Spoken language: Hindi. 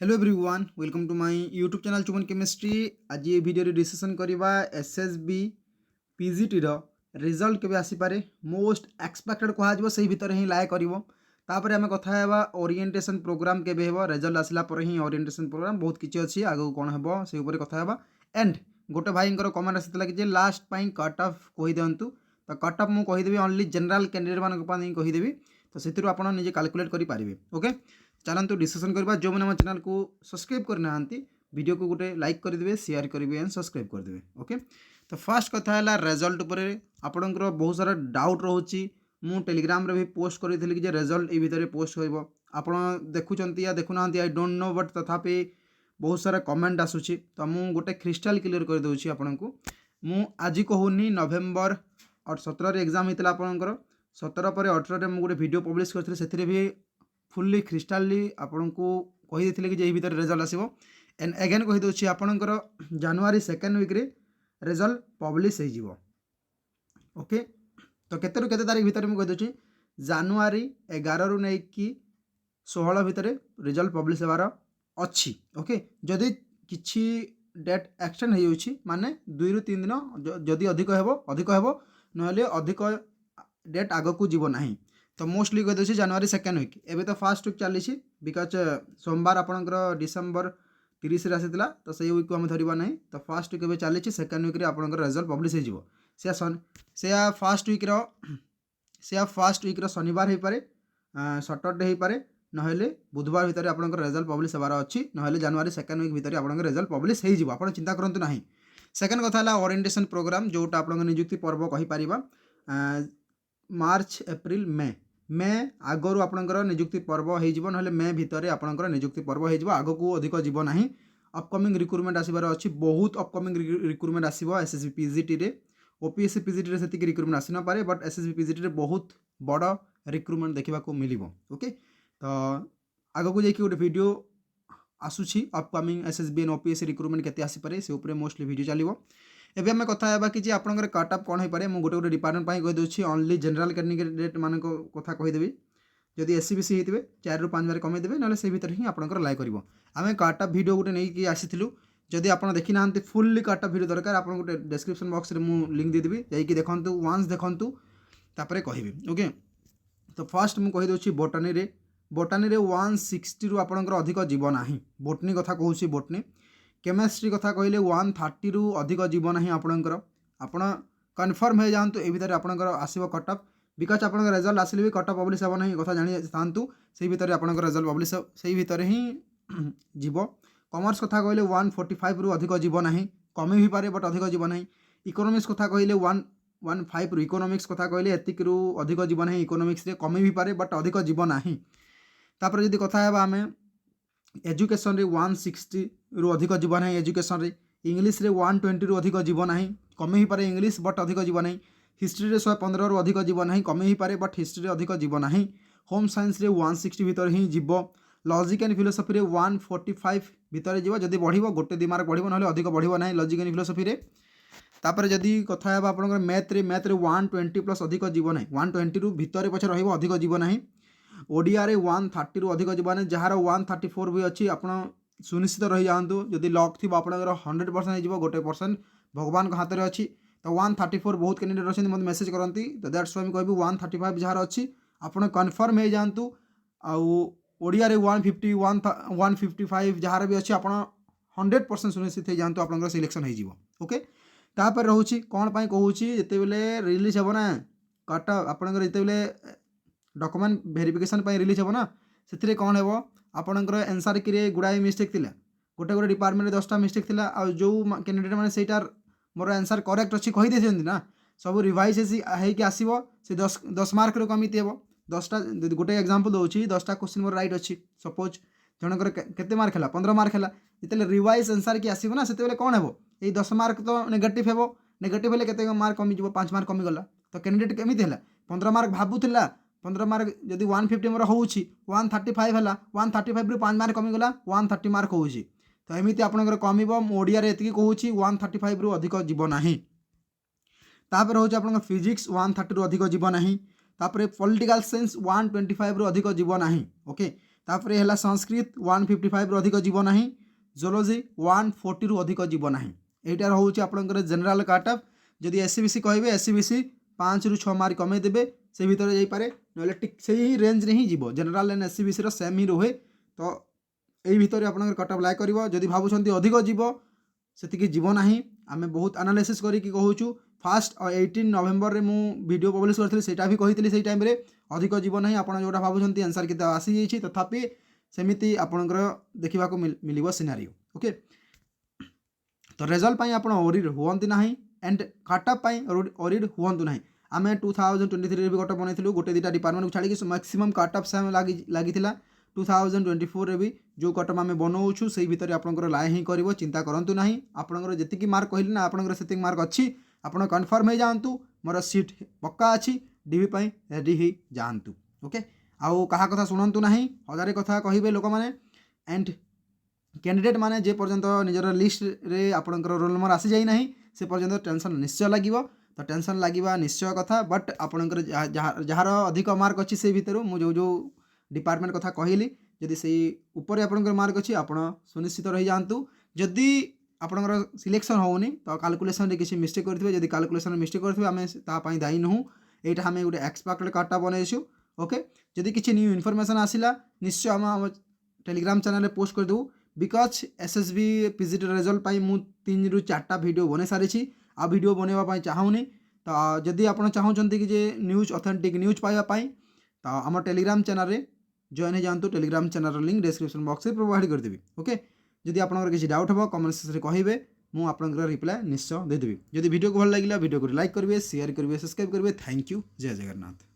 Hello everyone welcome to my YouTube channel Chuman chemistry. आज ये वीडियो डिस्कसन करवा एसएसबी पीजीटी रो रिजल्ट केबे आसी पारे मोस्ट एक्सपेक्टेड कह से भितर ही लाए करिवो। तापर आम कथा हेबा ओरिएंटेशन प्रोग्राम केबे हेबो रिजल्ट आसला पर ही ओरिएंटेशन प्रोग्राम बहुत किछि अछि आगो कोन हेबो से ऊपर कथा हेबा। एंड गोटे भाईंकर कमेंट आसीतला कि जे लास्ट पाई कट ऑफ कहि दियंतु तो कट ऑफ मु कहि देबी ओनली जनरल कैंडिडेट मान पाई कहि देबी तो सेतिरु आपण निजे कैलकुलेट करि पारिबे। ओके चलतु डिस्कसन करवा जो मैंने चैनल को सब्सक्राइब करना वीडियो को गोटे लाइक करदे शेयर करेंगे एंड सब्सक्राइब करदे। ओके तो फास्ट कथा है रिजल्ट उपर आपंकर बहुत सारा डाउट रोचे मु टेलीग्राम रे भी पोस्ट करी कि रिजल्ट ये भितर पोस्ट कर आप देखुं या देखुना आई डोंट नो बट तथापि बहुत सारा कमेंट आसूची तो मुझे गोटे क्रिस्टाल क्लीयर करदे आपन को मु आज कहूनी नवेम्बर 17 एग्जाम होता आपंकर 17 पर 18 मुझे गोटे वीडियो पब्लिश करते से भी फुल्ली क्रिस्टाली आपन को कही देथिले कि जे भीतर रिजल्ट आसीबो। एंड अगेन कही दोछि आपनकर जनवरी 2nd वीक रे रिजल्ट पब्लिश हो जिवो। ओके तो केते रु केते तारीख भीतर मु कहि दोछि जनवरी 11 रु नै कि 16 भीतर रिजल्ट पब्लिश हेबार अछि। ओके जदि किछि डेट एक्सटेंड हो जाउछि माने 2 रु 3 दिन जदि अधिक हेबो नहले अधिक डेट आगो को जीवो नाही तो मोस्टली कही दूसरी जनवरी 2nd वीक एवं तो फास्ट वीक चली बिकज सोमवार आपंकर डिसेम्बर 30 आसी तो से वीक को आम धरवा ना तो फास्ट वीक एवं चली 2nd वीक आपंकर रिजल्ट पब्लिश हो फास्ट वीक शनिवार हो पारे सैटरडे हो पारे नहले बुधवार भितर आपंकर रिजल्ट पब्लिश होबार अच्छी नहले जनवरी 2nd वीक भितर आपंकर रिजल्ट पब्लिश हो आप चिंता करूँ ना। सेकेंड कथा है ओरिएंटेशन प्रोग्राम जोटा आप निजुक्ति पर्व कहीपर मार्च एप्रिल मे आगरू आपंकर निजुक्ति पर्व हो ना मे भितर आपंकर निजुक्ति पर्व हो आग को अधिक जीव ना अपकमिंग रिक्रुटमेंट आसबार अच्छी बहुत अपकमिंग रिक्रुटमेंट आसो एसएसबी पीजीटी रे ओपीएससी पीजीटी से रिक्रुटमेंट आसी न पारे बट एसएसबी पीजीटी रे बहुत बड़ रिक्रुटमेंट देखा मिल। ओके तो आग को जाकि गोटे वीडियो आसूची upcoming SSB and OPSC recruitment केते आसी पारे से ऊपर मोस्टली वीडियो चलिबो। एबे आम कथा हेबा कि आपंकर कट ऑफ कौन हो पारे मुझे गोटे गोटे डिपार्टमेंट कही दूसरी ओनली जनरल कैंडिडेट मान कथा कहीदेवी जदि एससीबीसी होते 4 ରୁ 5 बार कमेदेवे ना से भीतर ही आपंकर लाइक कर आम कट ऑफ वीडियो गोटे नहीं आसीलु जदि आप देखी ना फुल्ली कट ऑफ वीडियो दरकार आप गोटे डिस्क्रिप्शन बॉक्स में मुझे लिंक देदेवी जाकि देखूँ वन्स देखूँ तापर कहि। ओके तो फास्ट मुझे कहीदे बोटानी रे 160 रु आपंकर अधिक जीव ना बोटनी कथा कहूँ बोटनी केमिस्ट्री कथा कहले 130 रु अधिक जीव ना आपणकर आपण कन्फर्म हो जातु ए भीतर आपणकर आसो कट ऑफ बिकज आप रिजल्ट आसिले भी कट ऑफ पब्लिश हे ना कथा जानी था से भीतर आपणकर रिजल्ट पब्लिश से भीतर ही जीव। कॉमर्स कथा कहले 145 रु अधिक जीव ना कमी भी पारे बट अधिक जीव ना। इकोनॉमिक्स कथा कहले 115 रु इकोनॉमिक्स कथा कहले एतिक रु अधिक जीव ना इकोनॉमिक्स रे कमी भी पारे बट अधिक जीव ना। तापर जदि कथा हेबा आमे एजुकेशन रे 160 रु अधिक जीव ना एजुकेशन रे इंग्लिश रे 120 रु अधिक जीव ना कमी ही पारे इंग्लिश बट अधिक जीव ना। हिस्ट्री रे 115 रु अधिक जीव ना कमी ही पारे बट हिस्ट्री रे अधिक जीव ना। होम साइंस रे 160 भीतर ही जीव। लॉजिक एंड फिलोसफी रे 145 भीतर जीव जदि बढ़िबो गोटे 2 मार्क बढ़िबो ना अधिक बढ़िबो ना लॉजिक एंड फिलोसफी रे। तापर जदि कथा हेबा आपनकर मैथ रे 120 प्लस अधिक जीव ना 120 रु भीतर पछे रहिबो अधिक जीव ना। ओडिया रे 130 रु अधिक जीव ना जार 134 भी अच्छी आप सुनिश्चित रही जातु जदि लक थी आप 100% हो गोटे परसेंट भगवान हाथ में अच्छी तो 134 बहुत कैंडिडेट अच्छे मतलब मेसेज करती तो दैट्स वाई कहबी 135 जार अच्छी आप कन्फर्म हो जातु आड़िया 155 जार भी अच्छी आप 100% सुनिश्चित हो जातु आप सिलेक्शन हो। ओके तापर रोचे कौन पाई कहूँ जिते बेले रिलीज हे ना कट आपंकर जिते डॉक्यूमेंट वेरिफिकेशन रिलीज हे ना से कौन हे आपणकर एनसर कि गुड़ाए मिस्टेक थिला गोटे गोटे डिपार्टमेंट 10टा मिस्टेक थिला आ जो कैंडिडेट मैंने सेटार मोर आंसर करेक्ट अच्छी कही देते ना सब रिवाइज होगी आसो से 10 मार्क कमिटी हे 10टा गोटे एग्जांपल दूसरी 10टा क्वेश्चन मोर राइट अच्छी सपोज जनकर केते मार्क है 15 मार्क है जिते रिवाइज आंसर कि आसो ना से कौन हे ये 10 मार्क तो नेगेटिव हे नेगेटिव हेल्ले केते मार्क कमिज 5 मार्क कमिगला तो कैंडिडेट केमी है 15 मार्क भावुला 15 मार्क जदि 150 मोर हो 135 है 135 रु 5 मार्क कमिगला 130 मार्क हो तो एमती आपंकर कमिब ओडिया रे एतिकी कहूँ 135 रु अधिक जीव ना। तापर हूँ आप फिजिक्स 130 रु अधिक जीव ना। तापर पॉलिटिकल साइंस 125 रु अधिक जीव ना। ओके तापर है संस्कृत 155 रु अधिक जीव ना, जोलोजी 140 रु अधिक जीव ना। यहीटार हूँ आपंकर जेनेल कट अफ। जदि एससीबीसी कहे एससीबीसी 5 रु 6 मार्क कमे देवे से भितर जापे ना से ही रेंज ही जीव जेनेल एंड एससीबीसी सेम ही रुहे। तो यही भितर आप कट अफ लाइक कर जदि भावुं अधिक जीव से जीव ना। आम बहुत एनालिसिस करके कहूँ फास्ट 18 नवेम्बर में मुझे वीडियो पब्लिश करी से कही से टाइम अधिक जीव ना। आप जोटा भावुं आंसर के आसी जाइए तथापि सेमती आपंकर देखा मिल सिनारियो। ओके तो रिजल्ट आप ओरिड हूँ ना एंड कटअप ओरिड हूँ ना। आम 2023 भी गोटे बनई गोटे दुटा डिपार्टमेंट को छाड़ी मैक्सिमम कटअप से लगी 2024 भी जो कटअप आम बनाऊँ से भितर आपंकर लाई ही कर चिंता करूँ ना। आपंकर जी मार्क कहली ना आपंकर से मार्क अच्छी आप कन्फर्म हो जातु मोर सीट पक्का अच्छी डीवी पाई रेडी ही जातु। ओके आउ कहा कथा शुणु ना हजारे कथा कहे लोक मैंने एंड कैंडिडेट माने जे पर्यंत निजर लिस्ट रे आपंकर रोल नंबर आसी जाई नहीं से पर्यंत टेंशन निश्चय लगे। तो टेंशन लगे निश्चय कथा बट आपंकर जार अधिक मार्क अच्छी से भितर मुझे जो डिपार्टमेंट कथा कहली जदि से ऊपर आपंकर मार्क अच्छी आप सुनिश्चित रही जातु। जदि आपंकर सिलेक्शन होनी तो कैलकुलेशन रे किसी मिस्टेक करथिबे जदि कैलकुलेशन मिस्टेक करथिबे आमे ता पई दायी नहु। एटा हमें गोटे एक्सपेक्टेड कार्डटा बनैछु। ओके जदि किसी न्यू इनफॉरमेशन आसिला निश्चय हम टेलीग्राम चैनल पोस्ट कर देबू बिकज एसएसबी पीजीटी रिजल्ट पाई मु 3 रु 4टा वीडियो बने सारी आ वीडियो बनवा पाई चाहूनी। तो जदि आप चाहते कि जे न्यूज ऑथेंटिक न्यूज पाइबा पाई तो आम टेलीग्राम चैनल रे जॉइन हो जातु। Telegram channel link description box में प्रोवाइड कर देबी। ओके जदि आपनकर किसी डाउट हो कमेंट सेक्शन में कहिबे मु आपनकर रिप्लाई निश्चय दे देबी। जदि वीडियो को भल लागिला वीडियो को लाइक करिवे शेयर करिवे सब्सक्राइब करिवे। थैंक यू जय जगन्नाथ।